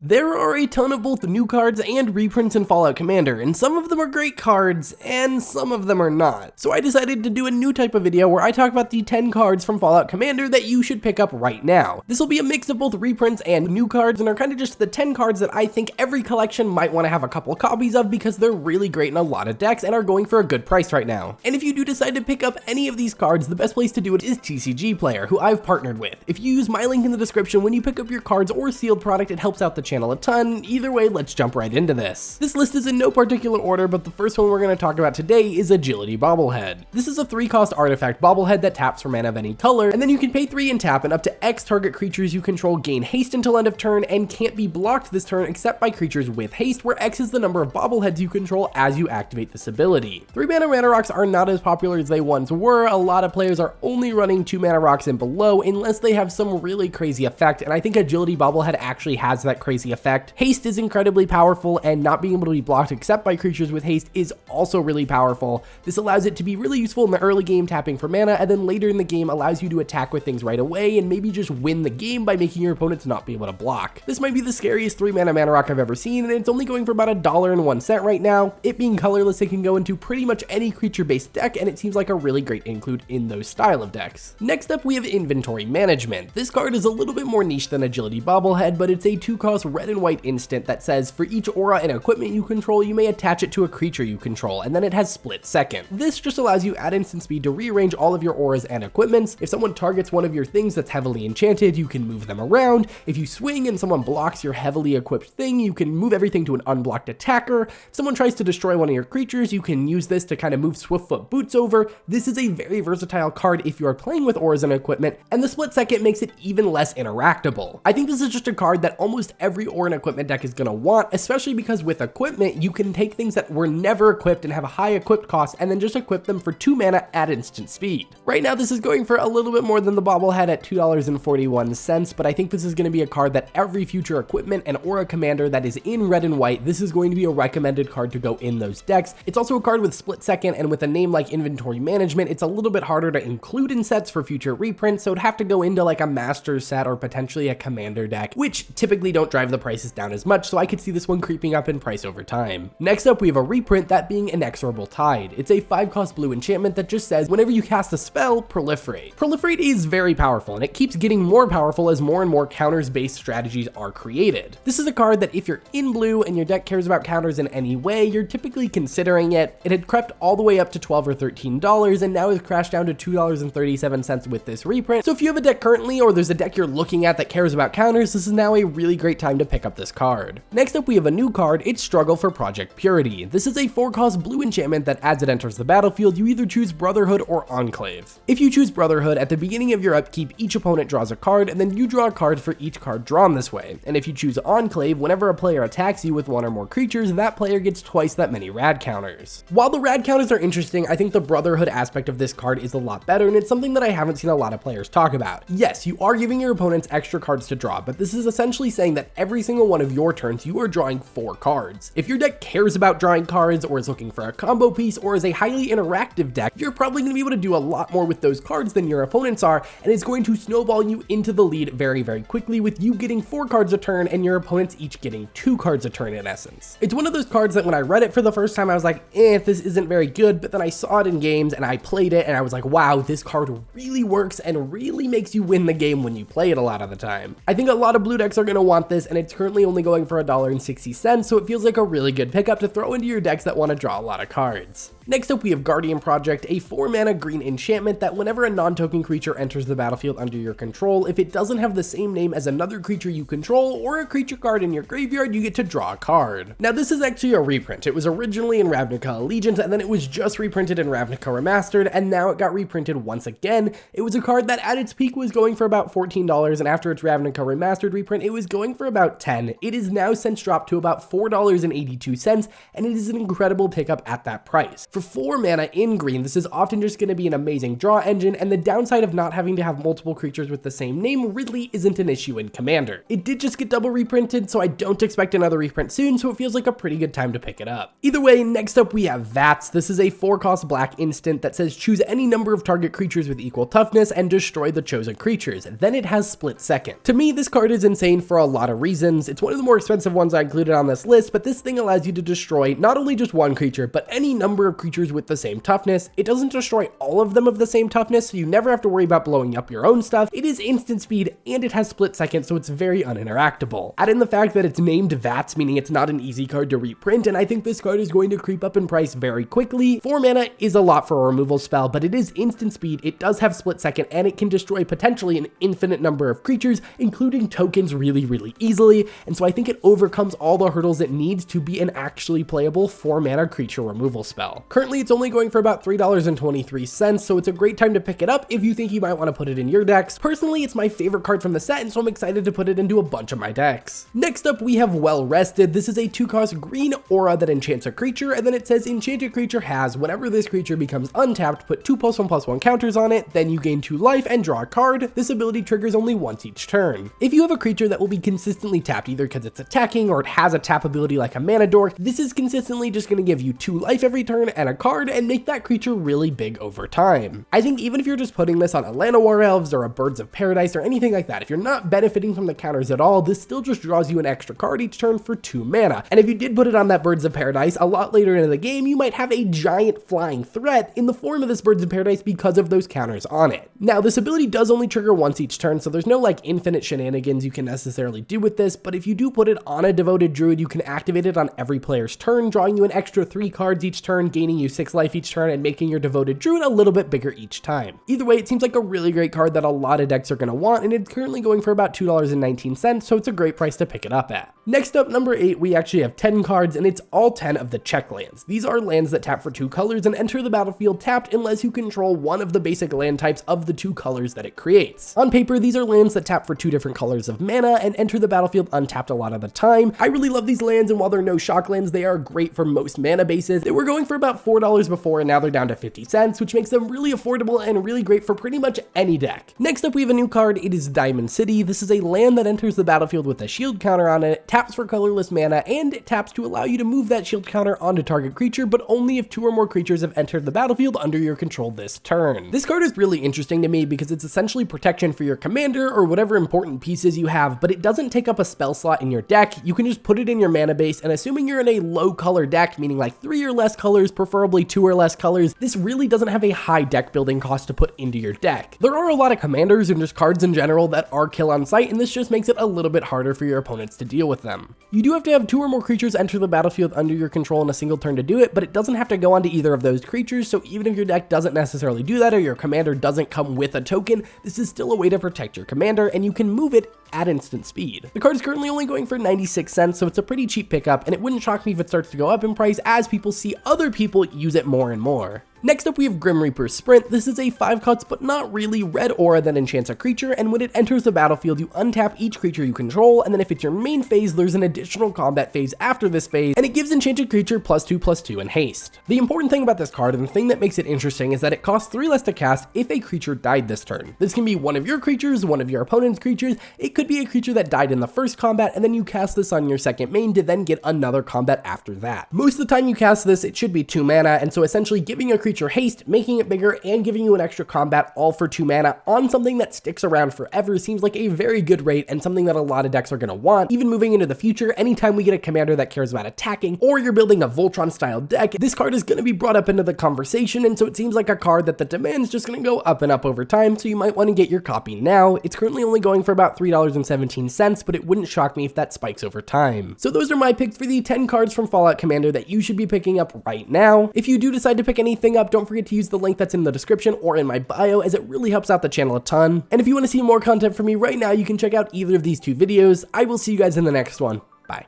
There are a ton of both new cards and reprints in Fallout Commander, and some of them are great cards, and some of them are not. So I decided to do a new type of video where I talk about the 10 cards from Fallout Commander that you should pick up right now. This will be a mix of both reprints and new cards, and are kind of just the 10 cards that I think every collection might want to have a couple copies of because they're really great in a lot of decks and are going for a good price right now. And if you do decide to pick up any of these cards, the best place to do it is TCG Player, who I've partnered with. If you use my link in the description when you pick up your cards or sealed product, it helps out the channel a ton. Either way, let's jump right into this. This list is in no particular order, but the first one we're going to talk about today is Agility Bobblehead. This is a 3-cost artifact bobblehead that taps for mana of any color, and then you can pay 3 and tap, and up to X target creatures you control gain haste until end of turn and can't be blocked this turn except by creatures with haste, where X is the number of bobbleheads you control as you activate this ability. 3-mana rocks are not as popular as they once were. A lot of players are only running 2-mana rocks and below unless they have some really crazy effect, and I think Agility Bobblehead actually has that crazy effect. Haste is incredibly powerful, and not being able to be blocked except by creatures with haste is also really powerful. This allows it to be really useful in the early game tapping for mana, and then later in the game allows you to attack with things right away and maybe just win the game by making your opponents not be able to block. This might be the scariest 3-mana mana rock I've ever seen, and it's only going for about $1.01 right now. It being colorless, it can go into pretty much any creature-based deck, and it seems like a really great include in those style of decks. Next up, we have Inventory Management. This card is a little bit more niche than Agility Bobblehead, but it's a 2-cost red and white instant that says for each aura and equipment you control, you may attach it to a creature you control, and then it has split second. This just allows you add instant speed to rearrange all of your auras and equipments. If someone targets one of your things that's heavily enchanted, you can move them around. If you swing and someone blocks your heavily equipped thing, you can move everything to an unblocked attacker. If someone tries to destroy one of your creatures, you can use this to kind of move Swiftfoot Boots over. This is a very versatile card if you are playing with auras and equipment, and the split second makes it even less interactable. I think this is just a card that almost every aura and equipment deck is going to want, especially because with equipment, you can take things that were never equipped and have a high equipped cost and then just equip them for 2 mana at instant speed. Right now, this is going for a little bit more than the Bobblehead at $2.41, but I think this is going to be a card that every future equipment and aura commander that is in red and white, this is going to be a recommended card to go in those decks. It's also a card with split second, and with a name like Inventory Management, it's a little bit harder to include in sets for future reprints, so it'd have to go into like a master set or potentially a commander deck, which typically don't drive the prices down as much, so I could see this one creeping up in price over time. Next up, we have a reprint, that being Inexorable Tide. It's a 5-cost blue enchantment that just says whenever you cast a spell, proliferate. Proliferate is very powerful, and it keeps getting more powerful as more and more counters-based strategies are created. This is a card that if you're in blue and your deck cares about counters in any way, you're typically considering it. It had crept all the way up to $12 or $13 and now has crashed down to $2.37 with this reprint. So if you have a deck currently, or there's a deck you're looking at that cares about counters, this is now a really great time to pick up this card. Next up, we have a new card. It's Struggle for Project Purity. This is a 4-cost blue enchantment that as it enters the battlefield, you either choose Brotherhood or Enclave. If you choose Brotherhood, at the beginning of your upkeep, each opponent draws a card, and then you draw a card for each card drawn this way. And if you choose Enclave, whenever a player attacks you with one or more creatures, that player gets twice that many rad counters. While the rad counters are interesting, I think the Brotherhood aspect of this card is a lot better, and it's something that I haven't seen a lot of players talk about. Yes, you are giving your opponents extra cards to draw, but this is essentially saying that every single one of your turns, you are drawing 4 cards. If your deck cares about drawing cards, or is looking for a combo piece, or is a highly interactive deck, you're probably going to be able to do a lot more with those cards than your opponents are, and it's going to snowball you into the lead very, very quickly, with you getting 4 cards a turn and your opponents each getting 2 cards a turn in essence. It's one of those cards that when I read it for the first time, I was like, this isn't very good, but then I saw it in games and I played it and I was like, wow, this card really works and really makes you win the game when you play it a lot of the time. I think a lot of blue decks are going to want this, and it's currently only going for $1.60, so it feels like a really good pickup to throw into your decks that want to draw a lot of cards. Next up, we have Guardian Project, a 4-mana green enchantment that whenever a non-token creature enters the battlefield under your control, if it doesn't have the same name as another creature you control or a creature card in your graveyard, you get to draw a card. Now, this is actually a reprint. It was originally in Ravnica Allegiance, and then it was just reprinted in Ravnica Remastered, and now it got reprinted once again. It was a card that at its peak was going for about $14, and after its Ravnica Remastered reprint, it was going for about $10. It is now since dropped to about $4.82, and it is an incredible pickup at that price. For 4 mana in green, this is often just going to be an amazing draw engine, and the downside of not having to have multiple creatures with the same name really isn't an issue in Commander. It did just get double reprinted, so I don't expect another reprint soon, so it feels like a pretty good time to pick it up. Either way, next up we have V.A.T.S. This is a 4-cost black instant that says choose any number of target creatures with equal toughness and destroy the chosen creatures. Then it has split second. To me, this card is insane for a lot of reasons. It's one of the more expensive ones I included on this list, but this thing allows you to destroy not only just one creature, but any number of creatures with the same toughness. It doesn't destroy all of them of the same toughness, so you never have to worry about blowing up your own stuff. It is instant speed, and it has split second, so it's very uninteractable. Add in the fact that it's named V.A.T.S, meaning it's not an easy card to reprint, and I think this card is going to creep up in price very quickly. 4 mana is a lot for a removal spell, but it is instant speed, it does have split second, and it can destroy potentially an infinite number of creatures, including tokens really easily, and so I think it overcomes all the hurdles it needs to be an actually playable 4 mana creature removal spell. Currently, it's only going for about $3.23, so it's a great time to pick it up if you think you might want to put it in your decks. Personally, it's my favorite card from the set, and so I'm excited to put it into a bunch of my decks. Next up, we have Well Rested. This is a 2-cost green aura that enchants a creature, and then it says enchanted creature has, whenever this creature becomes untapped, put 2+1/+1 counters on it, then you gain 2 life and draw a card. This ability triggers only once each turn. If you have a creature that will be consistently tapped, either because it's attacking or it has a tap ability like a mana dork, this is consistently just going to give you 2 life every turn and a card and make that creature really big over time. I think even if you're just putting this on a Llanowar Elves or a Birds of Paradise or anything like that, if you're not benefiting from the counters at all, this still just draws you an extra card each turn for 2 mana. And if you did put it on that Birds of Paradise, a lot later into the game, you might have a giant flying threat in the form of this Birds of Paradise because of those counters on it. Now, this ability does only trigger once each turn, so there's no like infinite shenanigans you can necessarily do with this, but if you do put it on a Devoted Druid, you can activate it on every player's turn, drawing you an extra 3 cards each turn, gaining you 6 life each turn, and making your Devoted Druid a little bit bigger each time. Either way, it seems like a really great card that a lot of decks are going to want, and it's currently going for about $2.19, so it's a great price to pick it up at. Next up, number 8, we actually have 10 cards, and it's all 10 of the Checklands. These are lands that tap for 2 colors and enter the battlefield tapped unless you control one of the basic land types of the 2 colors that it creates. On paper, these are lands that tap for 2 different colors of mana and enter the battlefield untapped a lot of the time. I really love these lands, and while they're no shock lands, they are great for most mana bases. They were going for about $4 before, and now they're down to 50 cents, which makes them really affordable and really great for pretty much any deck. Next up, we have a new card. It is Diamond City. This is a land that enters the battlefield with a shield counter on it, taps for colorless mana, and it taps to allow you to move that shield counter onto target creature, but only if 2 or more creatures have entered the battlefield under your control this turn. This card is really interesting to me because it's essentially protection for your commander or whatever important pieces you have, but it doesn't take up a spell slot in your deck. You can just put it in your mana base, and assuming you're in a low color deck, meaning like 3 or less colors, preferably 2 or less colors, this really doesn't have a high deck building cost to put into your deck. There are a lot of commanders and just cards in general that are kill on sight, and this just makes it a little bit harder for your opponents to deal with them. You do have to have 2 or more creatures enter the battlefield under your control in a single turn to do it, but it doesn't have to go onto either of those creatures, so even if your deck doesn't necessarily do that or your commander doesn't come with a token, this is still a way to protect your commander, and you can move it at instant speed. The card is currently only going for 96 cents, so it's a pretty cheap pickup, and it wouldn't shock me if it starts to go up in price as people see other people use it more and more. Next up, we have Grim Reaper Sprint. This is a 5-cost but not really red aura that enchants a creature, and when it enters the battlefield, you untap each creature you control, and then if it's your main phase, there's an additional combat phase after this phase, and it gives enchanted creature +2/+2 and haste. The important thing about this card, and the thing that makes it interesting, is that it costs 3 less to cast if a creature died this turn. This can be one of your creatures, one of your opponent's creatures. It could be a creature that died in the first combat, and then you cast this on your second main to then get another combat after that. Most of the time you cast this, it should be 2 mana, and so essentially giving a creature haste, making it bigger, and giving you an extra combat all for 2 mana on something that sticks around forever seems like a very good rate and something that a lot of decks are going to want. Even moving into the future, anytime we get a commander that cares about attacking, or you're building a Voltron style deck, this card is going to be brought up into the conversation, and so it seems like a card that the demand is just going to go up and up over time, so you might want to get your copy now. It's currently only going for about $3.17, but it wouldn't shock me if that spikes over time. So those are my picks for the 10 cards from Fallout Commander that you should be picking up right now. If you do decide to pick anything up, don't forget to use the link that's in the description or in my bio, as it really helps out the channel a ton. And if you want to see more content from me right now, you can check out either of these 2 videos. I will see you guys in the next one.